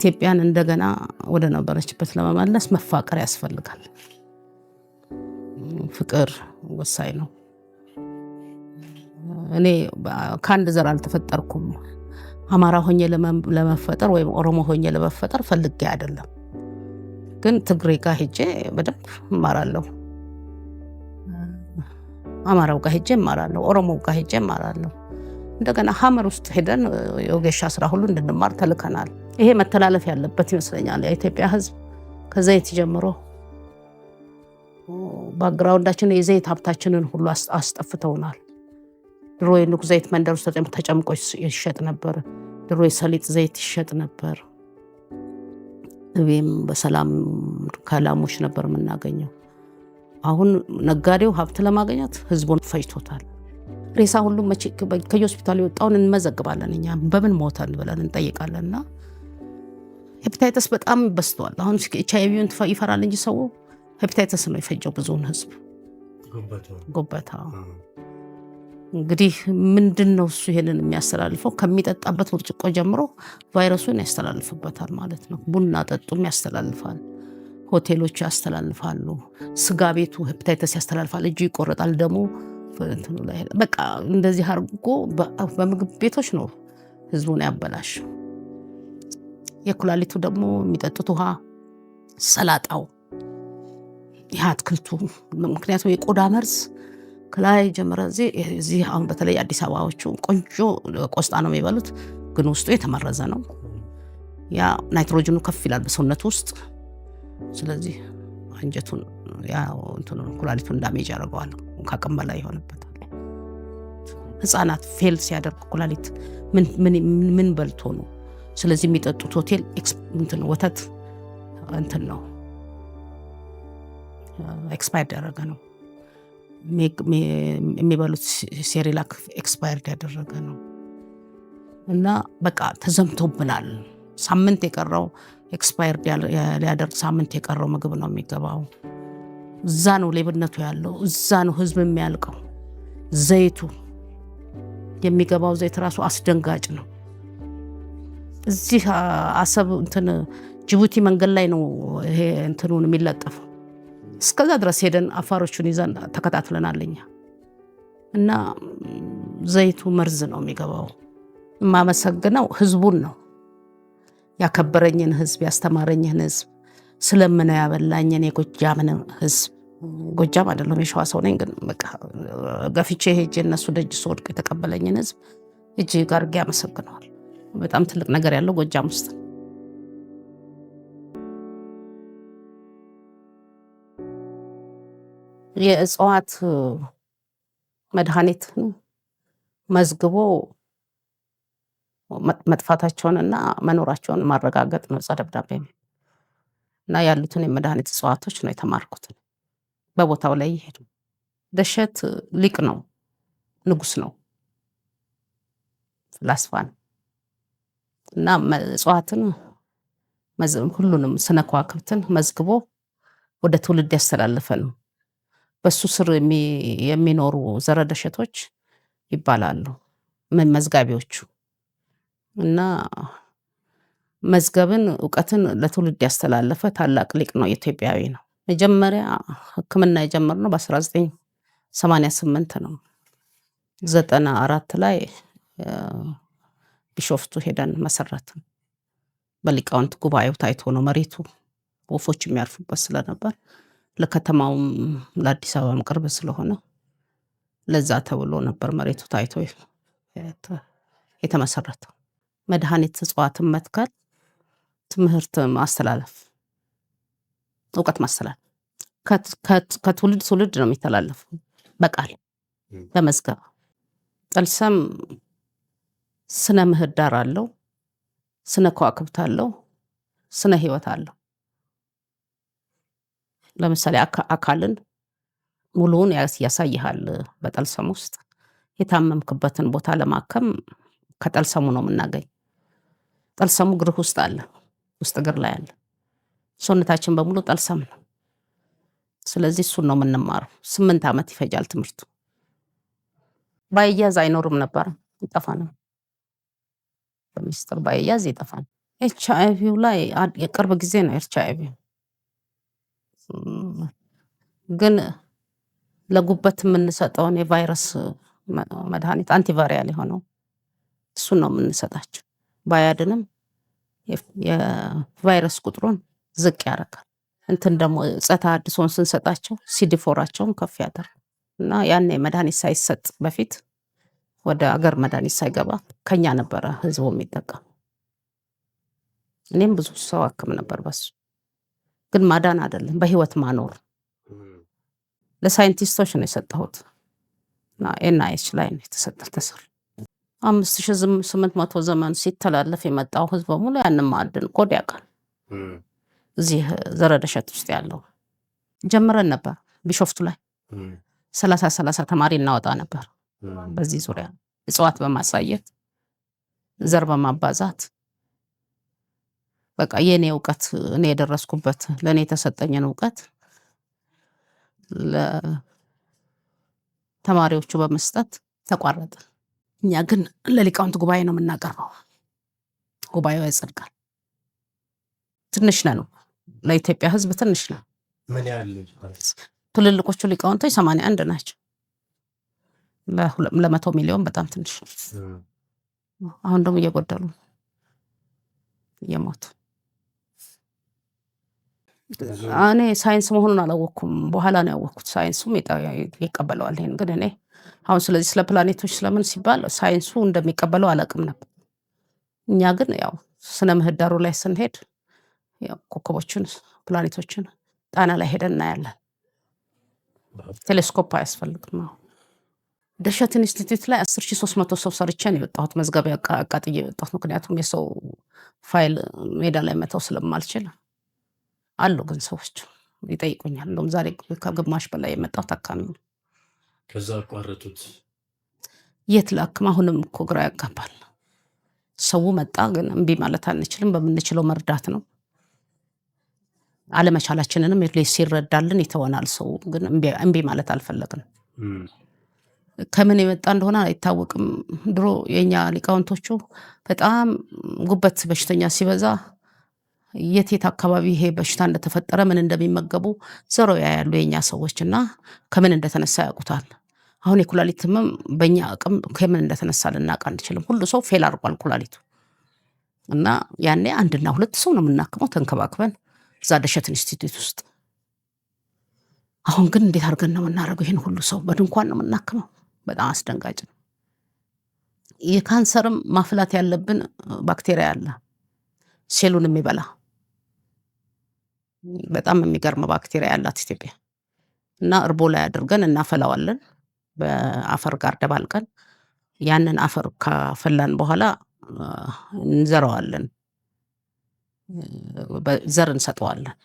ኢትዮጵያን እንደገና ወደ ነበረችበት ለመመለስ መፋቀር ያስፈልጋል። ፍቅር ወሳኝ ነው። እኔ ከአንድ ዘር አልተፈጠርኩም። አማራ ሆኜ ለመፈጠር ወይም ኦሮሞ ሆኜ ለመፈጠር ፈልጌ አይደለም። ግን ትግሬ ጋር ሄጄ በደንብ እማራለሁ፣ አማራው ጋር ሄጄ እማራለሁ፣ ኦሮሞ ጋር ሄጄ እማራለሁ። እንደገና ሀመር ውስጥ ሄደን የወጌሻ ስራ ሁሉ እንድንማር ተልከናል። ይሄ መተላለፍ ያለበት ይመስለኛል። የኢትዮጵያ ሕዝብ ከዘይት ጀምሮ ባክግራውንዳችን የዘይት ሀብታችንን ሁሉ አስጠፍተውናል። ድሮ የኑግ ዘይት መንደር ውስጥ ተጨምቆ ይሸጥ ነበር። ድሮ የሰሊጥ ዘይት ይሸጥ ነበር። እቤም በሰላም ከላሞች ነበር የምናገኘው። አሁን ነጋዴው ሀብት ለማግኘት ህዝቡን ፈጅቶታል። ሬሳ ሁሉ ከሆስፒታል የወጣውን እንመዘግባለን። እኛ በምን ሞተን ብለን እንጠይቃለንና ሄፓታይተስ በጣም በዝቷል። አሁን ኤችአይቪውን ይፈራል እንጂ ሰው ሄፓታይተስ ነው የፈጀው ብዙውን ህዝብ። ጉበታ እንግዲህ ምንድነው እሱ ይሄንን የሚያስተላልፈው? ከሚጠጣበት ብርጭቆ ጀምሮ ቫይረሱን ያስተላልፍበታል ማለት ነው። ቡና ጠጡም ያስተላልፋል፣ ሆቴሎቹ ያስተላልፋሉ፣ ስጋ ቤቱ ሄፓታይተስ ያስተላልፋል። እጁ ይቆረጣል፣ ደሞ እንትኑ ላይ በቃ እንደዚህ አድርጎ በምግብ ቤቶች ነው ህዝቡን ያበላሸው። የኩላሊቱ ደግሞ የሚጠጡት ውሃ፣ ሰላጣው፣ የአትክልቱ ምክንያቱም የቆዳ መርዝ ከላይ ጀምረ እዚህ አሁን በተለይ አዲስ አበባዎቹ ቆንጆ ቆስጣ ነው የሚበሉት፣ ግን ውስጡ የተመረዘ ነው። ያ ናይትሮጅኑ ከፍ ይላል በሰውነት ውስጥ። ስለዚህ አንጀቱን ኩላሊቱን ዳሜጅ ያደርገዋል፣ ከአቅም በላይ ይሆንበታል። ህፃናት ፌል ሲያደርግ ኩላሊት ምን በልቶ ነው? ስለዚህ የሚጠጡት ሆቴል ወተት ነው ኤክስፓየርድ ያደረገ ነው። የሚበሉት ሴሪላክ ኤክስፓየርድ ያደረገ ነው። እና በቃ ተዘምቶብናል። ሳምንት የቀረው ኤክስፓየርድ ሊያደርግ ሳምንት የቀረው ምግብ ነው የሚገባው። እዛ ነው ሌብነቱ ያለው፣ እዛ ነው ህዝብ የሚያልቀው። ዘይቱ የሚገባው ዘይት ራሱ አስደንጋጭ ነው። እዚህ አሰብ ጅቡቲ መንገድ ላይ ነው ይሄ የሚለጠፈው። እስከዛ ድረስ ሄደን አፋሮቹን ይዘን ተከታትለናልኛ። እና ዘይቱ መርዝ ነው የሚገባው። የማመሰግነው ህዝቡን ነው፣ ያከበረኝን ህዝብ፣ ያስተማረኝን ህዝብ፣ ስለምነው ያበላኝን የጎጃምን ህዝብ። ጎጃም አይደለም የሸዋ ሰው ነኝ፣ ግን በቃ ገፍቼ ሄጄ እነሱ ደጅ ስወድቅ የተቀበለኝን ህዝብ እጅግ አድርጌ አመሰግነዋል። በጣም ትልቅ ነገር ያለው ጎጃም ውስጥ። የእጽዋት መድኃኒት መዝግቦ መጥፋታቸውንና መኖራቸውን ማረጋገጥ ነው ደብዳቤ። እና ያሉትን የመድኃኒት እጽዋቶች ነው የተማርኩት። በቦታው ላይ ይሄዱ። ደሸት ሊቅ ነው፣ ንጉስ ነው፣ ፍላስፋ ነው። እና እጽዋትን ሁሉንም ስነ ከዋክብትን መዝግቦ ወደ ትውልድ ያስተላልፈ ነው። በሱ ስር የሚኖሩ ዘረደሸቶች ይባላሉ መዝጋቢዎቹ። እና መዝገብን እውቀትን ለትውልድ ያስተላለፈ ታላቅ ሊቅ ነው፣ ኢትዮጵያዊ ነው። መጀመሪያ ሕክምና የጀመርነው በ1988 ነው። 94 ላይ ቢሾፍቱ ሄደን መሰረትን። በሊቃውንት ጉባኤው ታይቶ ነው መሬቱ ወፎች የሚያርፉበት ስለነበር፣ ለከተማውም ለአዲስ አበባም ቅርብ ስለሆነ ለዛ ተብሎ ነበር መሬቱ ታይቶ የተመሰረተው። መድኃኒት እጽዋትን መትከል፣ ትምህርት ማስተላለፍ፣ እውቀት ማስተላለፍ ከትውልድ ትውልድ ነው የሚተላለፈው በቃል በመዝገብ። ጠልሰም ስነ ምህዳር አለው፣ ስነ ከዋክብት አለው፣ ስነ ህይወት አለው። ለምሳሌ አካልን ሙሉውን ያሳይሃል። በጠልሰም ውስጥ የታመምክበትን ቦታ ለማከም ከጠልሰሙ ነው የምናገኝ። ጠልሰሙ እግርህ ውስጥ አለ፣ ውስጥ እግር ላይ አለ። ሰውነታችን በሙሉ ጠልሰም ነው። ስለዚህ እሱን ነው የምንማረው። 8 ዓመት ይፈጃል ትምህርቱ። ባይያዝ አይኖርም ነበር፣ ይጠፋ ነው። በሚስጥር ባይያዝ ይጠፋል። ኤችአይቪው ላይ የቅርብ ጊዜ ነው ኤችአይቪ ግን ለጉበት የምንሰጠውን የቫይረስ መድኃኒት አንቲቫይራል የሆነው እሱን ነው የምንሰጣቸው። ባያድንም የቫይረስ ቁጥሩን ዝቅ ያደርጋል። እንትን ደግሞ ጸታ አድሶን ስንሰጣቸው ሲዲፎራቸውን ከፍ ያደርጋል እና ያኔ መድኃኒት ሳይሰጥ በፊት ወደ አገር መድኃኒት ሳይገባ ከኛ ነበረ ህዝቡ የሚጠቀም። እኔም ብዙ ሰው አክም ነበር በሱ። ግን ማዳን አይደለም በህይወት ማኖር ለሳይንቲስቶች ነው የሰጠሁት እና ኤንአይኤች ላይ ነው የተሰጠ ተሰር 5800 ዘመን ሲተላለፍ የመጣው ህዝብ በሙሉ ያንን ማዕድን ኮድ ያውቃል። እዚህ ዘረደሸት ውስጥ ያለው ጀምረን ነበር ቢሾፍቱ ላይ 30 ተማሪ እናወጣ ነበር። በዚህ ዙሪያ እጽዋት በማሳየት ዘር በማባዛት በቃ የኔ እውቀት እኔ የደረስኩበት ለኔ የተሰጠኝን እውቀት ለተማሪዎቹ በመስጠት ተቋረጠ። እኛ ግን ለሊቃውንት ጉባኤ ነው የምናቀርበው። ጉባኤው ያጸድቃል። ትንሽ ነው ለኢትዮጵያ ህዝብ ትንሽ ነው። ምን ያህል ትልልቆቹ ሊቃውንቶች 81 ናቸው። ለ100 ሚሊዮን በጣም ትንሽ ነው። አሁን ደግሞ እየጎደሉ እየሞቱ እኔ ሳይንስ መሆኑን አላወቅኩም። በኋላ ነው ያወቅኩት። ሳይንሱም ይቀበለዋል ይሄን። ግን እኔ አሁን ስለዚህ ስለ ፕላኔቶች ስለምን ሲባል ሳይንሱ እንደሚቀበለው አላውቅም ነበር። እኛ ግን ያው ስነ ምህዳሩ ላይ ስንሄድ ያው ኮከቦችን ፕላኔቶችን ጣና ላይ ሄደን እናያለን። ቴሌስኮፕ አያስፈልግም። ደሸት ኢንስቲትዩት ላይ 10300 ሰው ሰርቼ ነው የወጣሁት። መዝገብ አቃጥዬ የወጣሁት ምክንያቱም የሰው ፋይል ሜዳ ላይ መተው ስለማልችል አሉ። ግን ሰዎች ይጠይቁኛል። እንደውም ዛሬ ከግማሽ በላይ የመጣው ታካሚ ነው። ከዛ አቋረጡት። የት ላክም? አሁንም እኮ ግራ ያጋባል። ሰው መጣ፣ ግን እምቢ ማለት አንችልም። በምንችለው መርዳት ነው። አለመቻላችንንም ሲረዳልን ይተወናል። ሰው ግን እምቢ ማለት አልፈለግንም። ከምን የመጣ እንደሆነ አይታወቅም። ድሮ የኛ ሊቃውንቶቹ በጣም ጉበት በሽተኛ ሲበዛ የት አካባቢ ይሄ በሽታ እንደተፈጠረ ምን እንደሚመገቡ ዘሮ ያያሉ የኛ ሰዎች እና ከምን እንደተነሳ ያውቁታል። አሁን የኩላሊት ህመም በእኛ አቅም ከምን እንደተነሳ ልናውቅ አንችልም። ሁሉ ሰው ፌል አድርጓል ኩላሊቱ እና ያኔ 1 እና 2 ሰው ነው የምናክመው ተንከባክበን እዛ ደሸት ኢንስቲትዩት ውስጥ። አሁን ግን እንዴት አድርገን ነው የምናደርገው? ይሄን ሁሉ ሰው በድንኳን ነው የምናክመው። በጣም አስደንጋጭ ነው። የካንሰርም ማፍላት ያለብን ባክቴሪያ አለ ሴሉን የሚበላ በጣም የሚገርም ባክቴሪያ ያላት ኢትዮጵያ እና እርቦ ላይ አድርገን እናፈላዋለን በአፈር ጋር ደባልቀን። ያንን አፈር ካፈላን በኋላ እንዘራዋለን፣ ዘር እንሰጠዋለን።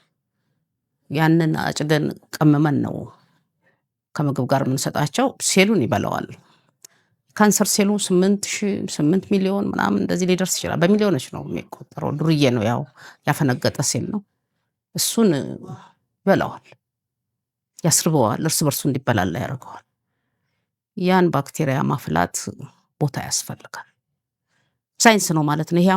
ያንን አጭደን ቀምመን ነው ከምግብ ጋር የምንሰጣቸው። ሴሉን ይበላዋል። ካንሰር ሴሉ 8 ሚሊዮን ምናምን እንደዚህ ሊደርስ ይችላል። በሚሊዮኖች ነው የሚቆጠረው። ዱርዬ ነው፣ ያው ያፈነገጠ ሴል ነው። እሱን ይበላዋል፣ ያስርበዋል፣ እርስ በርሱ እንዲበላላ ያደርገዋል። ያን ባክቴሪያ ማፍላት ቦታ ያስፈልጋል። ሳይንስ ነው ማለት ነው። ይሄ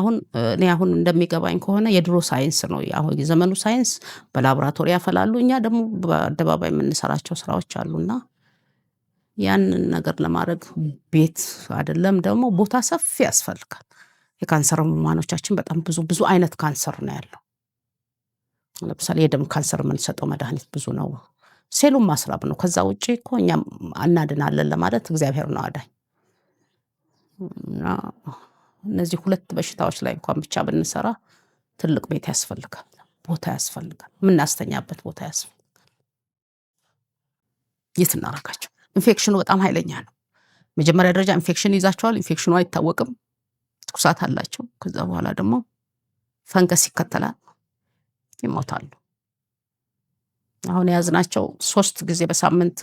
እኔ አሁን እንደሚገባኝ ከሆነ የድሮ ሳይንስ ነው። አሁን የዘመኑ ሳይንስ በላቦራቶሪ ያፈላሉ። እኛ ደግሞ በአደባባይ የምንሰራቸው ስራዎች አሉና ያንን ነገር ለማድረግ ቤት አይደለም ደግሞ ቦታ ሰፊ ያስፈልጋል። የካንሰር ህሙማኖቻችን በጣም ብዙ አይነት ካንሰር ነው ያለው። ለምሳሌ የደም ካንሰር የምንሰጠው መድኃኒት ብዙ ነው። ሴሉን ማስራብ ነው። ከዛ ውጪ እኮ እኛም አናድናለን ለማለት እግዚአብሔር ነው አዳኝ። እነዚህ 2 በሽታዎች ላይ እንኳን ብቻ ብንሰራ ትልቅ ቤት ያስፈልጋል፣ ቦታ ያስፈልጋል፣ የምናስተኛበት ቦታ ያስፈልጋል። የት እናደርጋቸው? ኢንፌክሽኑ በጣም ኃይለኛ ነው። መጀመሪያ ደረጃ ኢንፌክሽን ይዛቸዋል። ኢንፌክሽኑ አይታወቅም፣ ትኩሳት አላቸው። ከዛ በኋላ ደግሞ ፈንገስ ይከተላል፣ ይሞታሉ። አሁን የያዝናቸው 3 ጊዜ በሳምንት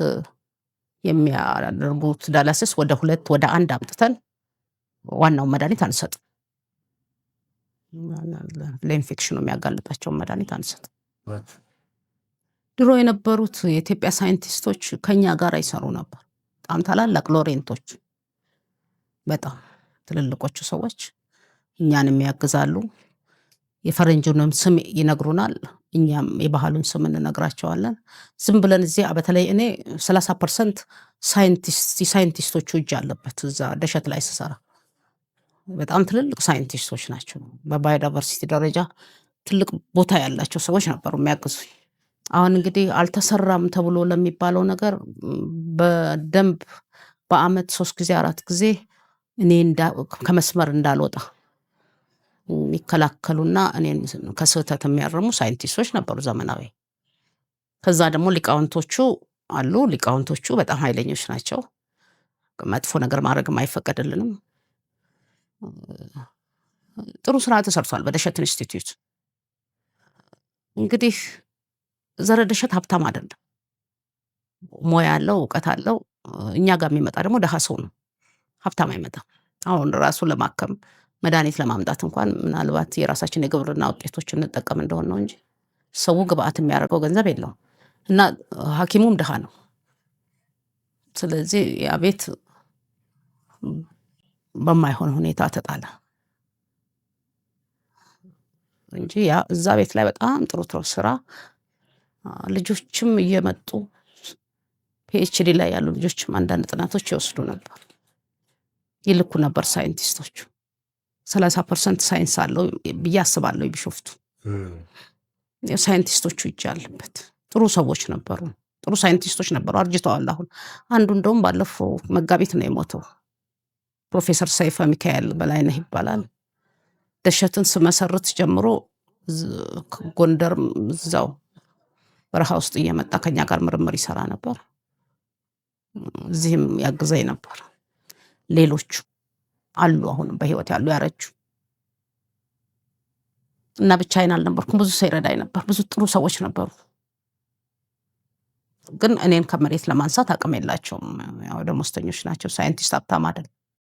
የሚያደርጉት ዳያሊሲስ ወደ 2 ወደ 1 አምጥተን ዋናው መድኃኒት አንሰጥም። ለኢንፌክሽኑ የሚያጋልጣቸውን መድኃኒት አንሰጥም። ድሮ የነበሩት የኢትዮጵያ ሳይንቲስቶች ከኛ ጋር ይሰሩ ነበር። በጣም ታላላቅ ሎሬንቶች፣ በጣም ትልልቆቹ ሰዎች እኛን የሚያግዛሉ። የፈረንጁንም ስም ይነግሩናል፣ እኛም የባህሉን ስም እንነግራቸዋለን። ዝም ብለን እዚያ በተለይ እኔ 30% ሳይንቲስቶቹ እጅ አለበት። እዛ ደሸት ላይ ስሰራ በጣም ትልልቅ ሳይንቲስቶች ናቸው። በባዮዳይቨርሲቲ ደረጃ ትልቅ ቦታ ያላቸው ሰዎች ነበሩ የሚያግዙኝ። አሁን እንግዲህ አልተሰራም ተብሎ ለሚባለው ነገር በደንብ በአመት 3 ጊዜ 4 ጊዜ እኔ ከመስመር እንዳልወጣ የሚከላከሉና እኔን ከስህተት የሚያርሙ ሳይንቲስቶች ነበሩ ዘመናዊ። ከዛ ደግሞ ሊቃውንቶቹ አሉ። ሊቃውንቶቹ በጣም ኃይለኞች ናቸው። መጥፎ ነገር ማድረግም አይፈቀድልንም። ጥሩ ስራ ተሰርቷል በደሸት ኢንስቲትዩት። እንግዲህ ዘረደሸት ሀብታም አይደለም፣ ሞያ አለው፣ እውቀት አለው። እኛ ጋር የሚመጣ ደግሞ ደሃ ሰው ነው፣ ሀብታም አይመጣም። አሁን ራሱ ለማከም መድኃኒት ለማምጣት እንኳን ምናልባት የራሳችን የግብርና ውጤቶች እንጠቀም እንደሆነ ነው እንጂ ሰው ግብአት የሚያደርገው ገንዘብ የለውም። እና ሐኪሙም ደሃ ነው። ስለዚህ ያ ቤት በማይሆን ሁኔታ ተጣለ እንጂ ያ እዛ ቤት ላይ በጣም ጥሩ ስራ ልጆችም እየመጡ ፒኤችዲ ላይ ያሉ ልጆችም አንዳንድ ጥናቶች ይወስዱ ነበር፣ ይልኩ ነበር ሳይንቲስቶቹ። 30% ሳይንስ አለው ብዬ አስባለሁ። ቢሾፍቱ ሳይንቲስቶቹ እጅ አለበት። ጥሩ ሰዎች ነበሩ፣ ጥሩ ሳይንቲስቶች ነበሩ። አርጅተዋል አሁን። አንዱ እንደውም ባለፈው መጋቢት ነው የሞተው። ፕሮፌሰር ሰይፈ ሚካኤል በላይነህ ይባላል። ደሸትን ስመሰርት ጀምሮ ጎንደር እዛው በረሃ ውስጥ እየመጣ ከኛ ጋር ምርምር ይሰራ ነበር። እዚህም ያግዘኝ ነበር። ሌሎቹ አሉ አሁንም በህይወት ያሉ ያረጁ። እና ብቻዬን አልነበርኩም፣ ብዙ ሰው ይረዳኝ ነበር። ብዙ ጥሩ ሰዎች ነበሩ። ግን እኔን ከመሬት ለማንሳት አቅም የላቸውም። ያው ደሞዝተኞች ናቸው። ሳይንቲስት ሀብታም አይደል።